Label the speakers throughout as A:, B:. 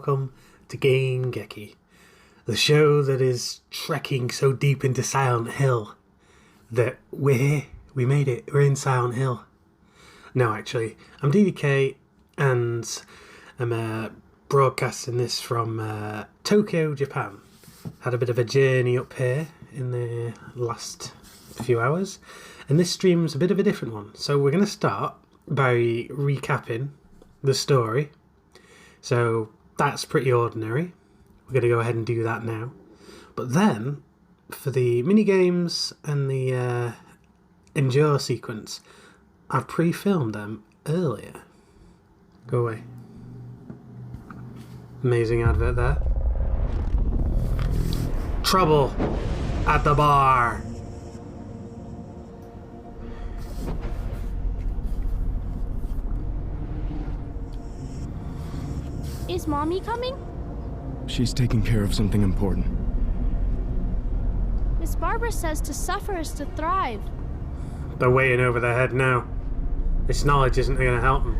A: welcome to Game-Geki, the show that is trekking so deep into Silent Hill that we're here. We made it. We're in Silent Hill. No, actually, I'm DDK, and I'm broadcasting this from Tokyo, Japan. Had a bit of a journey up here in the last few hours, and this stream's a bit of a different one. So we're going to start by recapping the story. So that's pretty ordinary. We're going to go ahead and do that now. But then, for the mini-games and the endure sequence, I've pre-filmed them earlier. Go away. Amazing advert there. Trouble at the bar.
B: Is Mommy coming?
C: She's taking care of something important.
B: Miss Barbara says to suffer is to thrive.
A: They're way in over their head now. This knowledge isn't going to help them.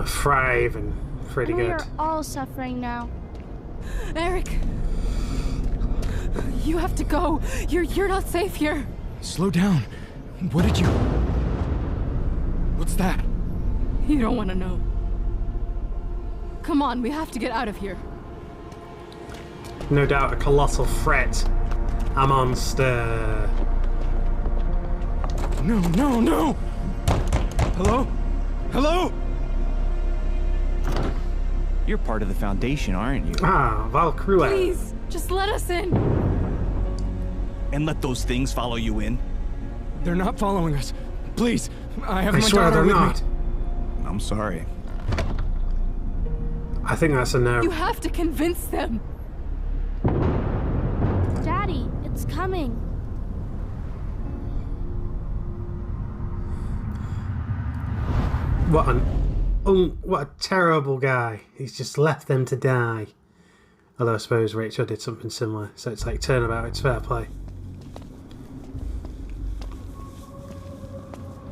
A: Thrive and pretty
B: and
A: good.
B: We are all suffering now.
D: Eric! You have to go. You're not safe here.
C: Slow down. What did you... What's that?
D: You don't want to know. Come on, we have to get out of here.
A: No doubt a colossal threat. A monster.
C: No, no, no! Hello? Hello?
E: You're part of the Foundation, aren't you?
A: Ah, Valkyrie.
D: Please, just let us in.
E: And let those things follow you in?
C: They're not following us. Please, I have
A: I
C: my
A: swear
C: daughter
A: they're
C: with
A: not.
C: me.
E: I'm sorry.
A: I think that's a no.
D: You have to convince them.
B: Daddy, it's coming.
A: What a terrible guy. He's just left them to die. Although I suppose Rachel did something similar, so it's like turnabout, it's fair play.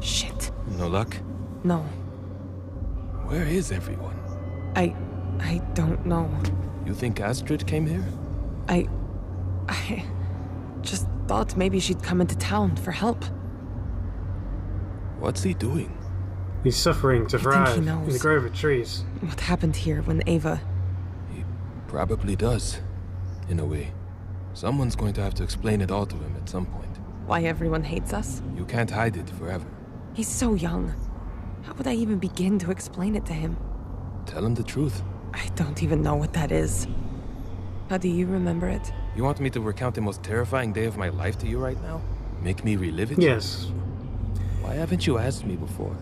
F: Shit.
G: No luck?
F: No.
G: Where is everyone?
F: I don't know.
G: You think Astrid came here?
F: I just thought maybe she'd come into town for help.
G: What's he doing?
A: He's suffering to
F: I think
A: thrive
F: he
A: in
F: knows.
A: the grove of trees.
F: What happened here when Ava...
G: He probably does, in a way. Someone's going to have to explain it all to him at some point.
F: Why everyone hates us?
G: You can't hide it forever.
F: He's so young. How would I even begin to explain it to him?
G: Tell him the truth.
F: I don't even know what that is. How do you remember it?
G: You want me to recount the most terrifying day of my life to you right now? Make me relive it?
A: Yes.
G: Why haven't you asked me before?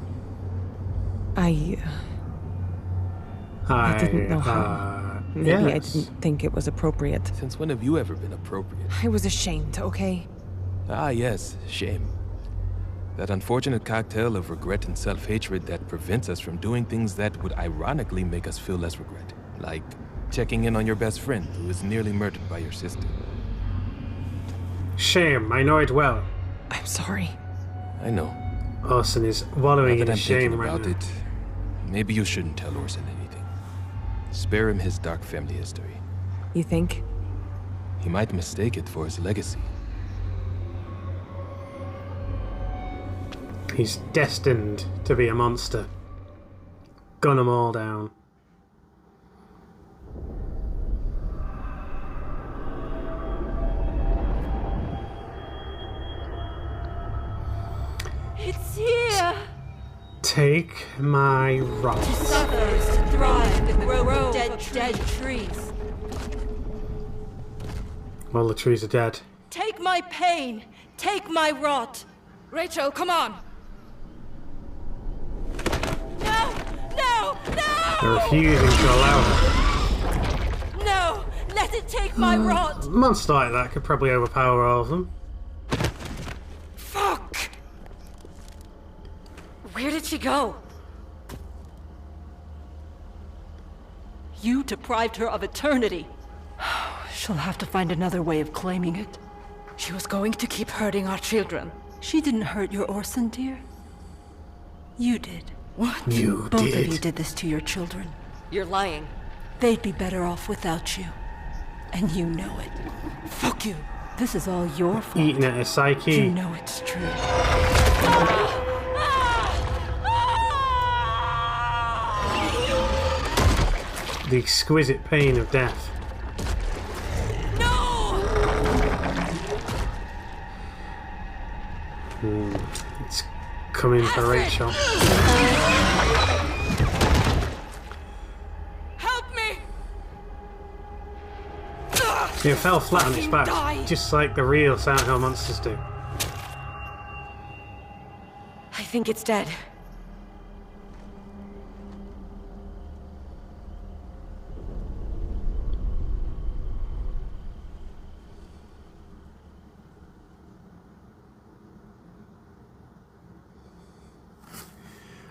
F: I didn't know how. Maybe I didn't think it was appropriate.
G: Since when have you ever been appropriate?
F: I was ashamed, okay?
G: Ah, yes, shame. That unfortunate cocktail of regret and self-hatred that prevents us from doing things that would ironically make us feel less regret. Like checking in on your best friend who was nearly murdered by your sister.
A: Shame, I know it well.
F: I'm sorry.
G: I know.
A: Orson is wallowing
G: Now
A: in
G: that I'm
A: his shame
G: thinking
A: right
G: about
A: now.
G: it, maybe you shouldn't tell Orson anything. Spare him his dark family history.
F: You think?
G: He might mistake it for his legacy.
A: He's destined to be a monster. Gun them all down.
D: It's here.
A: Take my rock.
H: Suffers to thrive in the grove of dead trees.
A: Well, the trees are dead.
H: Take my pain. Take my rot.
D: Rachel, come on.
H: No! No!
A: They're
H: No!
A: refusing to allow her.
H: No! Let it take my rot!
A: A monster like that could probably overpower all of them.
H: Fuck! Where did she go? You deprived her of eternity. She'll have to find another way of claiming it. She was going to keep hurting our children. She didn't hurt your Orson, dear. You did. What?
A: You
H: Both
A: did.
H: of you did this to your children. You're lying. They'd be better off without you. And you know it. Fuck you. This is all your fault.
A: Eating at his psyche.
H: You know it's true.
A: The exquisite pain of death. It's coming for Rachel.
D: Help me!
A: It fell flat on its back, just like the real Silent Hill monsters do.
F: I think it's dead.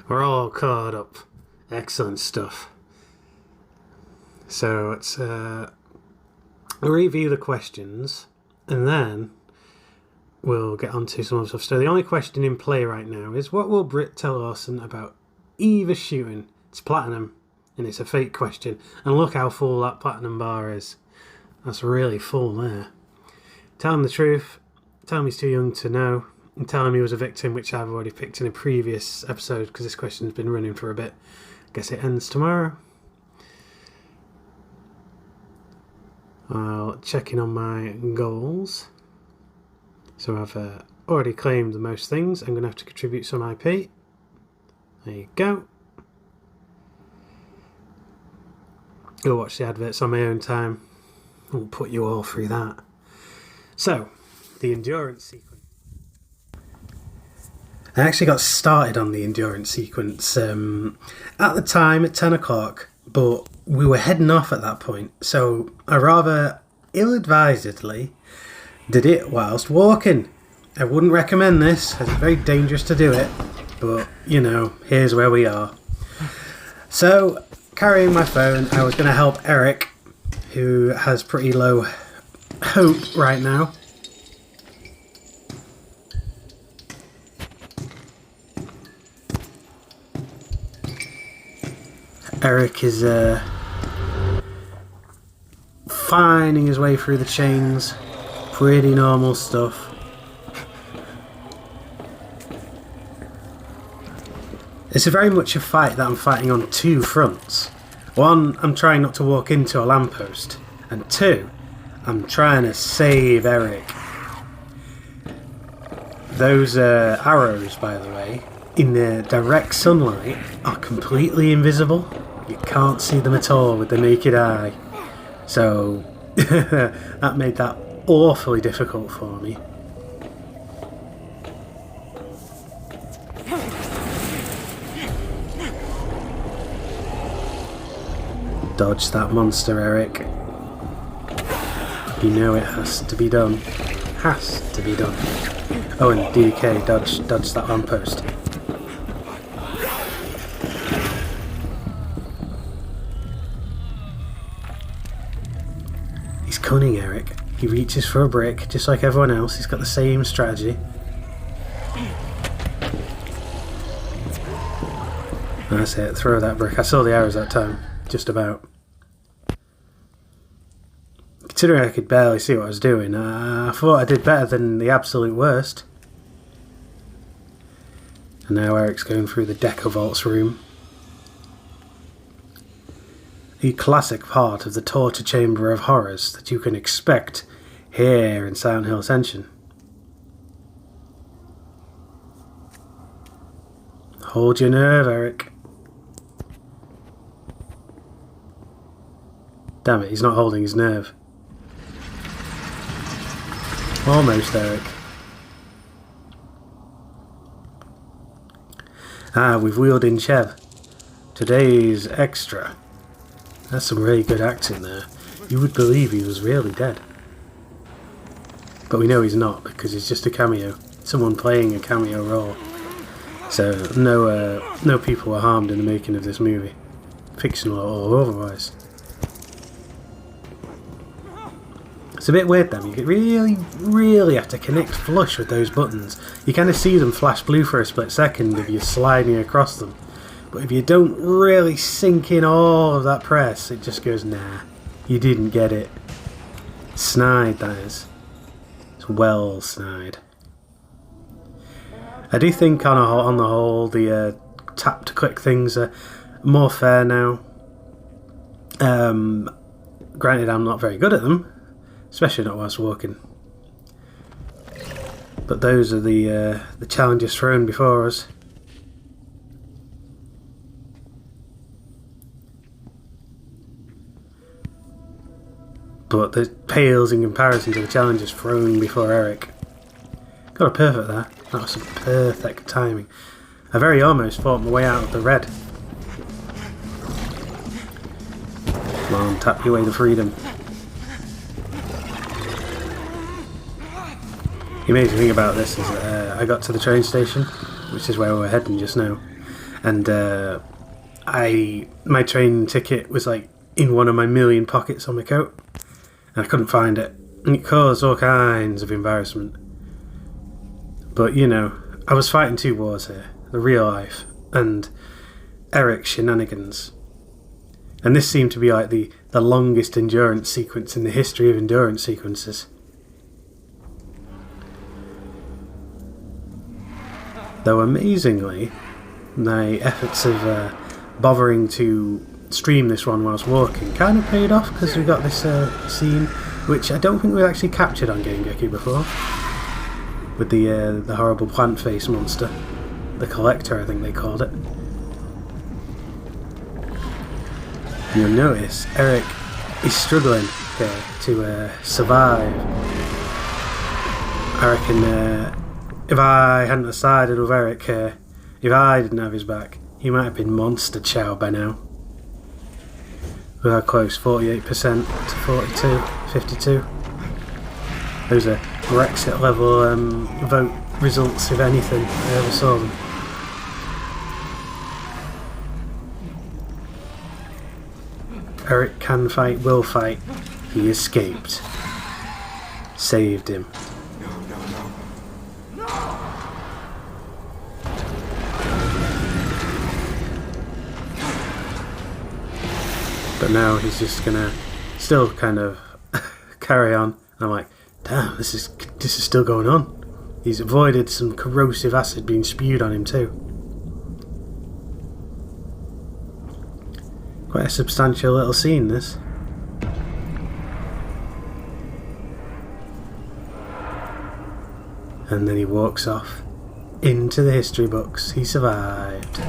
A: We're all caught up. Excellent stuff. So let's review the questions and then we'll get on to some other stuff. So the only question in play right now is, what will Britt tell Orson about Eva shooting? It's platinum and it's a fake question. And look how full that platinum bar is. That's really full there. Tell him the truth. Tell him he's too young to know. And tell him he was a victim, which I've already picked in a previous episode because this question's been running for a bit. Guess it ends tomorrow. I'll check in on my goals. So I've already claimed the most things. I'm going to have to contribute some IP. There you go. Go watch the adverts on my own time. I'll put you all through that. So, the endurance sequence. I actually got started on the endurance sequence at the time at 10 o'clock, but we were heading off at that point, so I rather ill-advisedly did it whilst walking. I wouldn't recommend this, as it's very dangerous to do it, but, you know, here's where we are. So, carrying my phone, I was going to help Eric, who has pretty low hope right now. Eric is finding his way through the chains. Pretty normal stuff. It's very much a fight that I'm fighting on two fronts. One, I'm trying not to walk into a lamppost. And two, I'm trying to save Eric. Those arrows, by the way, in the direct sunlight are completely invisible. You can't see them at all with the naked eye. So that made that awfully difficult for me. Dodge that monster, Eric. You know it has to be done. Has to be done. Oh, and DK, dodge that lamppost. He's cunning, Eric. He reaches for a brick, just like everyone else. He's got the same strategy. That's it, throw that brick. I saw the arrows that time, just about. Considering I could barely see what I was doing, I thought I did better than the absolute worst. And now Eric's going through the Deca-Vaults room. The classic part of the torture chamber of horrors that you can expect here in Silent Hill Ascension. Hold your nerve, Eric. Damn it, he's not holding his nerve. Almost, Eric. Ah, we've wheeled in Chev. Today's extra. That's some really good acting there. You would believe he was really dead. But we know he's not, because he's just a cameo. Someone playing a cameo role. So no people were harmed in the making of this movie. Fictional or otherwise. It's a bit weird then. You really have to connect flush with those buttons. You kind of see them flash blue for a split second if you're sliding across them. But if you don't really sink in all of that press, it just goes, nah, you didn't get it. Snide, that is. It's well snide. I do think on the whole, the tap to click things are more fair now. Granted, I'm not very good at them, especially not whilst walking. But those are the challenges thrown before us. But it pales in comparison to the challenges thrown before Eric. Got a perfect there. That was some perfect timing. I very almost fought my way out of the red. Come on, tap your way to freedom. The amazing thing about this is that I got to the train station, which is where we were heading just now, and my train ticket was like in one of my million pockets on my coat, and I couldn't find it, and it caused all kinds of embarrassment. But you know, I was fighting two wars here: the real life and Eric's shenanigans. And this seemed to be like the longest endurance sequence in the history of endurance sequences. Though amazingly, my efforts of bothering to stream this one whilst walking kind of paid off, because we got this scene, which I don't think we've actually captured on Game-Geki before, with the horrible plant face monster, the Collector, I think they called it. You'll notice Eric is struggling here to survive. I reckon if I hadn't sided with Eric here, if I didn't have his back, he might have been monster chow by now. We are close, 48% to 42, 52. Those are Brexit level vote results, if anything, I ever saw them. Eric can fight, will fight. He escaped. Saved him. But now he's just gonna still kind of carry on. I'm like, damn, this is still going on. He's avoided some corrosive acid being spewed on him too. Quite a substantial little scene, this. And then he walks off into the history books. He survived.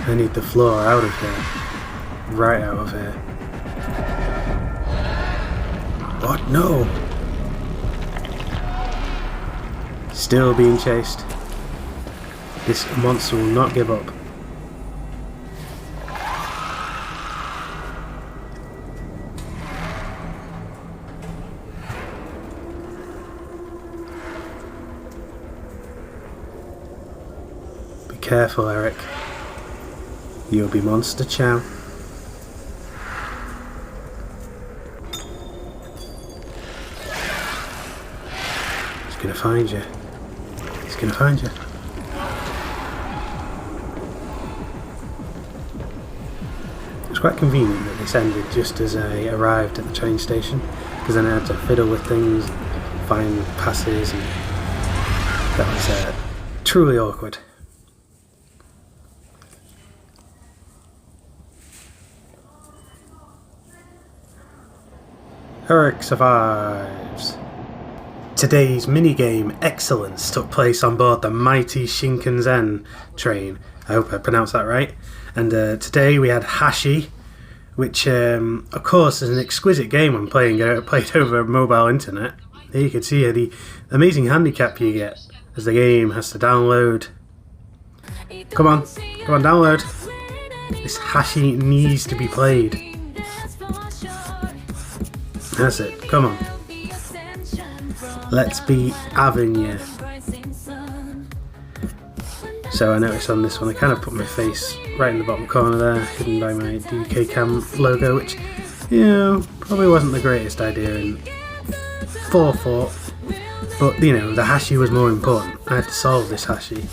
A: I need the floor out of here. Right out of here. What? No! Still being chased. This monster will not give up. Be careful, Eric. You'll be monster chow. He's gonna find you. He's gonna find you. It's quite convenient that this ended just as I arrived at the train station, because then I had to fiddle with things, find passes, and that was truly awkward. Eric survives. Today's minigame Excellence took place on board the mighty Shinkansen train. I hope I pronounced that right. And today we had Hashi, which of course is an exquisite game when played over mobile internet. There you can see here the amazing handicap you get as the game has to download. Come on, download. This Hashi needs to be played. That's it, come on. Let's be having you. So I noticed on this one I kind of put my face right in the bottom corner there, hidden by my DK Cam logo, which, you know, probably wasn't the greatest idea in forethought. But, you know, the Hashi was more important. I had to solve this Hashi.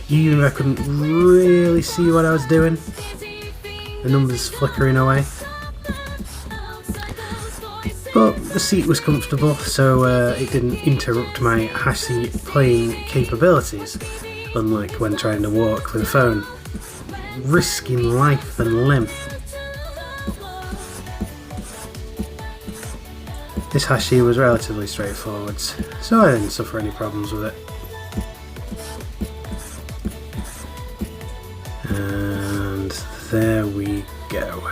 A: Even if I couldn't really see what I was doing. The numbers flickering away. But the seat was comfortable, so it didn't interrupt my Hashi playing capabilities, unlike when trying to walk with a phone, risking life and limb. This Hashi was relatively straightforward, so I didn't suffer any problems with it. And there we go.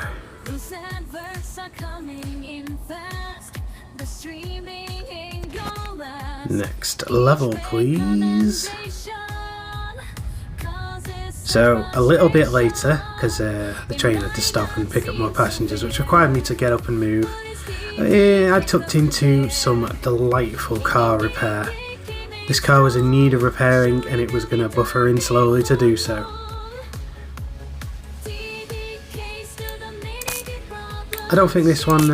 A: Next level, please. So, a little bit later, because the train had to stop and pick up more passengers, which required me to get up and move, I tucked into some delightful car repair. This car was in need of repairing, and it was going to buffer in slowly to do so. I don't think this one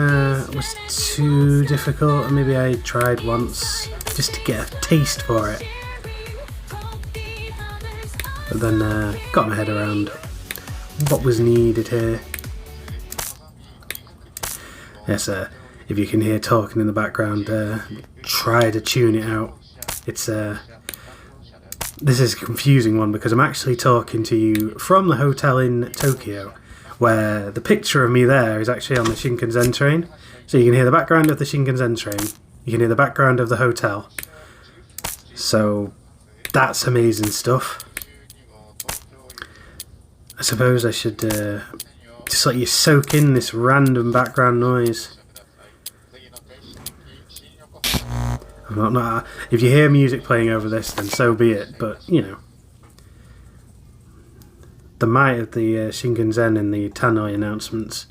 A: was too difficult. Maybe I tried once just to get a taste for it. But then got my head around what was needed here. Yes, if you can hear talking in the background, try to tune it out. It's this is a confusing one because I'm actually talking to you from the hotel in Tokyo, where the picture of me there is actually on the Shinkansen train. So you can hear the background of the Shinkansen train, you can hear the background of the hotel. So that's amazing stuff. I suppose I should just let you soak in this random background noise. I'm not, if you hear music playing over this, then so be it, but you know. The might of the Shinkansen and the Tannoy announcements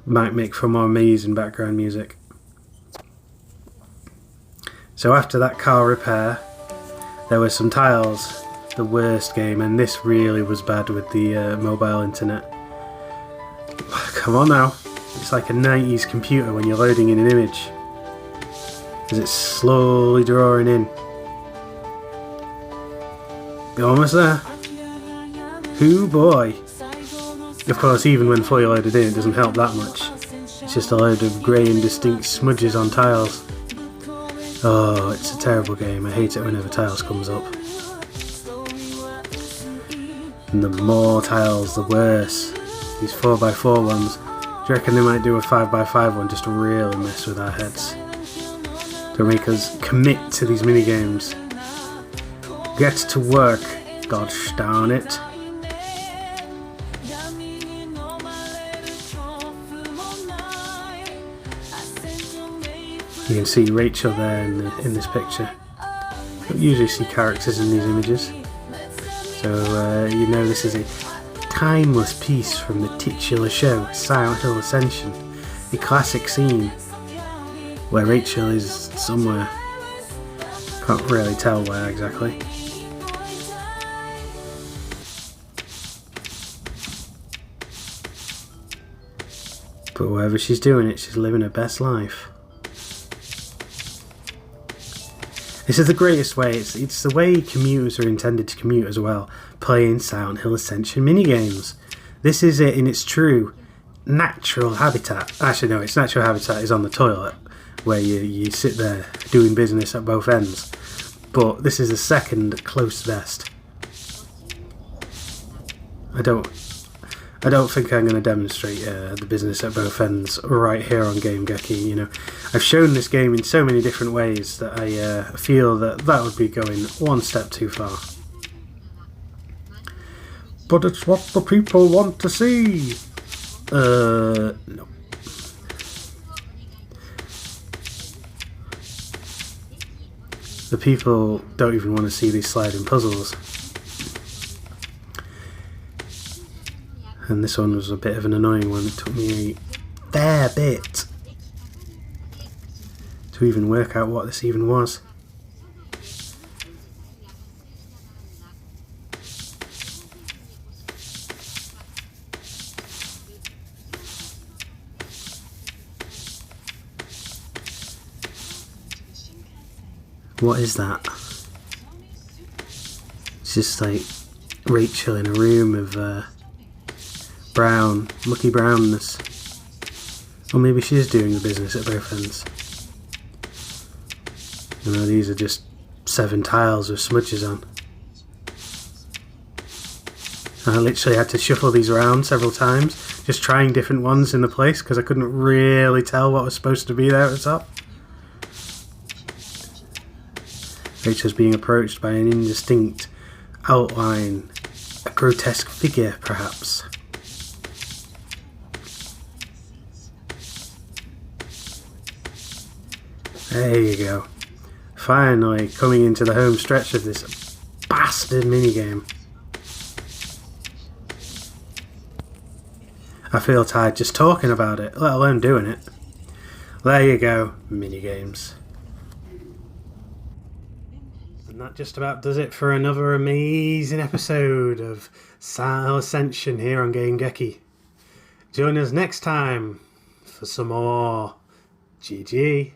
A: might make for more amazing background music. So after that car repair, there were some tiles, the worst game, and this really was bad with the mobile internet. Come on now, it's like a 90s computer when you're loading in an image, as it's slowly drawing in. You're almost there. Hoo boy! Of course, even when fully loaded in, it doesn't help that much. It's just a load of grey indistinct smudges on tiles. Oh, it's a terrible game. I hate it whenever tiles comes up. And the more tiles, the worse. These 4x4 ones. Do you reckon they might do a 5x5 one just to really mess with our heads? To make us commit to these minigames. Get to work, gosh darn it. You can see Rachel there in this picture. You don't usually see characters in these images. So you know this is a timeless piece from the titular show, Silent Hill Ascension. A classic scene where Rachel is somewhere. Can't really tell where exactly. But wherever she's doing it, she's living her best life. This is the greatest way, it's the way commuters are intended to commute as well, playing Silent Hill Ascension minigames. This is it in its true natural habitat. Actually no, its natural habitat is on the toilet, where you sit there doing business at both ends. But this is the second close best. I don't think I'm going to demonstrate the business at both ends right here on Game-Geki. You know, I've shown this game in so many different ways that I feel that would be going one step too far. But it's what the people want to see. No. The people don't even want to see these sliding puzzles. And this one was a bit of an annoying one. It took me a fair bit to even work out what this even was. What is that? It's just like Rachel in a room of mucky brownness. Or maybe she is doing the business at both ends. You know, these are just 7 tiles with smudges on. I literally had to shuffle these around several times, just trying different ones in the place because I couldn't really tell what was supposed to be there at the top. Rachel's being approached by an indistinct outline, a grotesque figure perhaps. There you go. Finally coming into the home stretch of this bastard minigame. I feel tired just talking about it, let alone doing it. There you go, minigames. And that just about does it for another amazing episode of Ascension here on Game-Geki. Join us next time for some more GG.